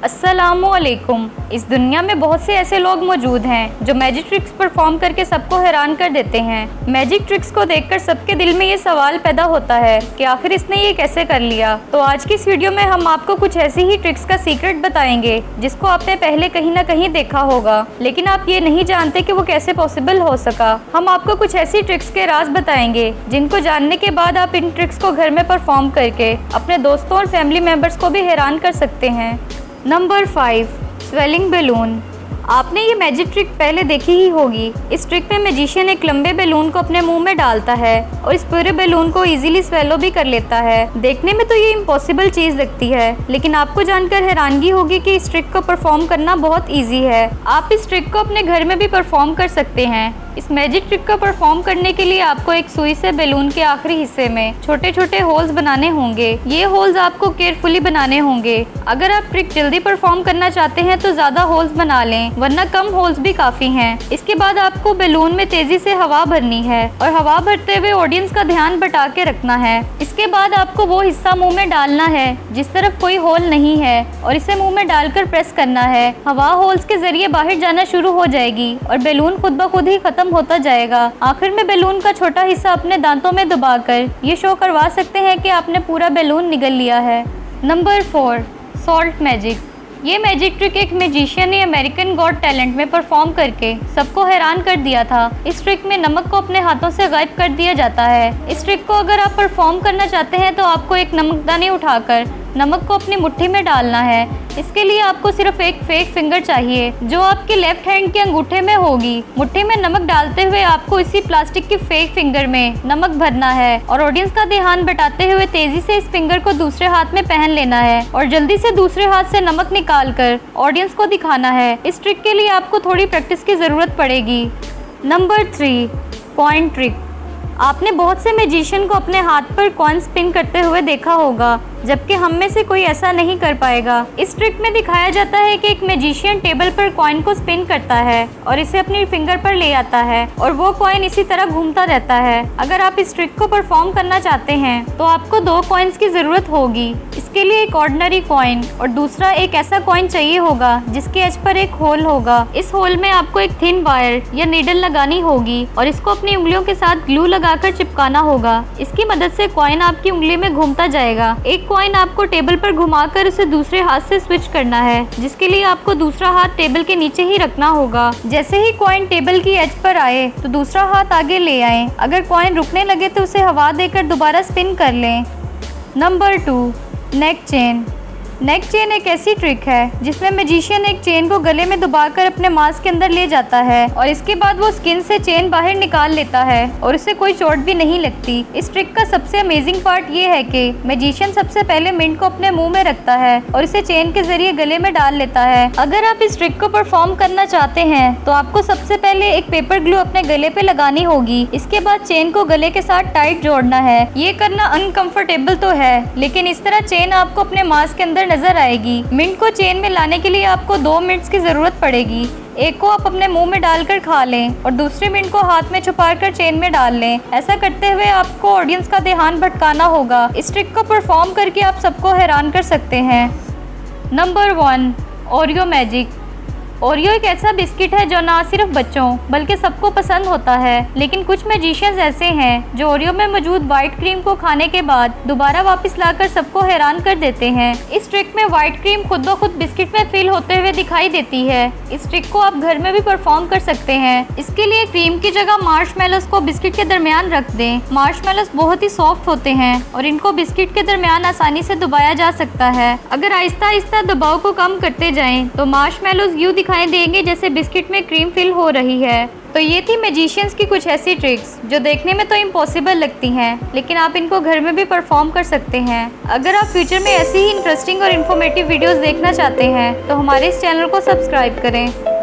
अस्सलामुअलैकुम। इस दुनिया में बहुत से ऐसे लोग मौजूद हैं जो मैजिक ट्रिक्स परफॉर्म करके सबको हैरान कर देते हैं। मैजिक ट्रिक्स को देखकर सबके दिल में ये सवाल पैदा होता है कि आखिर इसने ये कैसे कर लिया। तो आज की इस वीडियो में हम आपको कुछ ऐसी ही ट्रिक्स का सीक्रेट बताएंगे जिसको आपने पहले कहीं ना कहीं देखा होगा, लेकिन आप ये नहीं जानते कि वो कैसे पॉसिबल हो सका। हम आपको कुछ ऐसी ट्रिक्स के राज बताएंगे जिनको जानने के बाद आप इन ट्रिक्स को घर में परफॉर्म करके अपने दोस्तों और फैमिली मेम्बर्स को भी हैरान कर सकते हैं। Number 5, swelling balloon. आपने ये मैजिक ट्रिक पहले देखी ही होगी। इस ट्रिक में मैजिशियन एक लंबे बैलून को अपने मुंह में डालता है और इस पूरे बैलून को इजीली स्वेलो भी कर लेता है। देखने में तो ये इम्पॉसिबल चीज़ लगती है, लेकिन आपको जानकर हैरानगी होगी कि इस ट्रिक को परफॉर्म करना बहुत ईजी है। आप इस ट्रिक को अपने घर में भी परफॉर्म कर सकते हैं। इस मैजिक ट्रिक को परफॉर्म करने के लिए आपको एक सुई से बैलून के आखिरी हिस्से में छोटे छोटे होल्स बनाने होंगे। ये होल्स आपको केयरफुली बनाने होंगे। अगर आप ट्रिक जल्दी परफॉर्म करना चाहते हैं तो ज़्यादा होल्स बना लें, वरना कम होल्स भी काफ़ी हैं। इसके बाद आपको बैलून में तेज़ी से हवा भरनी है और हवा भरते हुए ऑडियंस का ध्यान बटा के रखना है। इसके बाद आपको वो हिस्सा मुँह में डालना है जिस तरफ कोई होल नहीं है और इसे मुँह में डालकर प्रेस करना है। हवा होल्स के जरिए बाहर जाना शुरू हो जाएगी और बैलून खुद ब खुद ही खत्म होता जाएगा। आखिर में बैलून का छोटा हिस्सा अपने दांतों में दबाकर ये शो करवा सकते हैं कि आपने पूरा बैलून निगल लिया है। Number 4, salt magic. ये मैजिक ट्रिक एक मैजिशियन ने अमेरिकन गॉट टैलेंट में परफॉर्म करके सबको हैरान कर दिया था। इस ट्रिक में नमक को अपने हाथों से गायब कर दिया जाता है। इस ट्रिक को अगर आप परफॉर्म करना चाहते हैं तो आपको एक नमकदानी उठाकर नमक को अपनी मुट्ठी में डालना है। इसके लिए आपको सिर्फ एक फेक फिंगर चाहिए जो आपके लेफ्ट हैंड के अंगूठे में होगी। मुट्ठी में नमक डालते हुए आपको इसी प्लास्टिक की फेक फिंगर में नमक भरना है और ऑडियंस का ध्यान बटाते हुए तेजी से इस फिंगर को दूसरे हाथ में पहन लेना है और जल्दी से दूसरे हाथ से नमक निकाल कर ऑडियंस को दिखाना है। इस ट्रिक के लिए आपको थोड़ी प्रैक्टिस की ज़रूरत पड़ेगी। Number 3, coin trick. आपने बहुत से मैजिशियन को अपने हाथ पर कॉइन स्पिन करते हुए देखा होगा, जबकि हम में से कोई ऐसा नहीं कर पाएगा। इस ट्रिक में दिखाया जाता है कि एक मैजिशियन टेबल पर कॉइन को स्पिन करता है और इसे अपनी फिंगर पर ले आता है और वो कॉइन इसी तरह घूमता रहता है। अगर आप इस ट्रिक को परफॉर्म करना चाहते हैं तो आपको 2 कॉइन्स की ज़रूरत होगी। इसके लिए एक ऑर्डिनरी कॉइन और दूसरा एक ऐसा कॉइन चाहिए होगा जिसके एज पर एक होल होगा। इस होल में आपको एक थिन वायर या नीडल लगानी होगी और इसको अपनी उंगलियों के साथ ग्लू लगाकर चिपकाना होगा। इसकी मदद से कॉइन आपकी उंगली में घूमता जाएगा। एक कॉइन आपको टेबल पर घुमाकर उसे दूसरे हाथ से स्विच करना है, जिसके लिए आपको दूसरा हाथ टेबल के नीचे ही रखना होगा। जैसे ही कॉइन टेबल की एज पर आए तो दूसरा हाथ आगे ले आए। अगर कॉइन रुकने लगे तो उसे हवा देकर दोबारा स्पिन कर लें। नंबर 2, नेक चेन। नेक चेन एक ऐसी ट्रिक है जिसमें मैजिशियन एक चेन को गले में दबाकर अपने मास्क के अंदर ले जाता है और इसके बाद वो स्किन से चेन बाहर निकाल लेता है और इससे कोई चोट भी नहीं लगती। इस ट्रिक का सबसे अमेजिंग पार्ट ये है कि मैजिशियन सबसे पहले मिंट को अपने मुंह में रखता है और इसे चेन के जरिए गले में डाल लेता है। अगर आप इस ट्रिक को परफॉर्म करना चाहते हैं तो आपको सबसे पहले एक पेपर ग्लू अपने गले पे लगानी होगी। इसके बाद चेन को गले के साथ टाइट जोड़ना है। ये करना अनकंफर्टेबल तो है, लेकिन इस तरह चेन आपको अपने मास्क के अंदर नजर आएगी। मिंट को चेन में लाने के लिए आपको 2 मिनट्स की जरूरत पड़ेगी। एक को आप अपने मुंह में डालकर खा लें और दूसरे मिंट को हाथ में छुपाकर चेन में डाल लें। ऐसा करते हुए आपको ऑडियंस का ध्यान भटकाना होगा। इस ट्रिक को परफॉर्म करके आप सबको हैरान कर सकते हैं। Number 1, Oreo magic. ओरियो एक ऐसा बिस्किट है जो ना सिर्फ बच्चों बल्कि सबको पसंद होता है, लेकिन कुछ मैजिशियंस ऐसे हैं जो ओरियो में मौजूद व्हाइट क्रीम को खाने के बाद दोबारा वापस लाकर सबको हैरान कर देते हैं। इस ट्रिक में व्हाइट क्रीम खुद ब खुद बिस्किट में फिल होते हुए दिखाई देती है। इस ट्रिक को आप घर में भी परफॉर्म कर सकते हैं। इसके लिए क्रीम की जगह मार्शमेलोस को बिस्किट के दरमियान रख दें। मार्शमेलोस बहुत ही सॉफ्ट होते हैं और इनको बिस्किट के दरमियान आसानी से दबाया जा सकता है। अगर आहिस्ता आहिस्ता दबाव को कम करते जाएं तो मार्शमेलोस यूं दिखाई देंगे जैसे बिस्किट में क्रीम फिल हो रही है। तो ये थी मैजिशियंस की कुछ ऐसी ट्रिक्स जो देखने में तो इम्पॉसिबल लगती हैं, लेकिन आप इनको घर में भी परफॉर्म कर सकते हैं। अगर आप फ्यूचर में ऐसी ही इंटरेस्टिंग और इन्फॉर्मेटिव वीडियोस देखना चाहते हैं तो हमारे इस चैनल को सब्सक्राइब करें।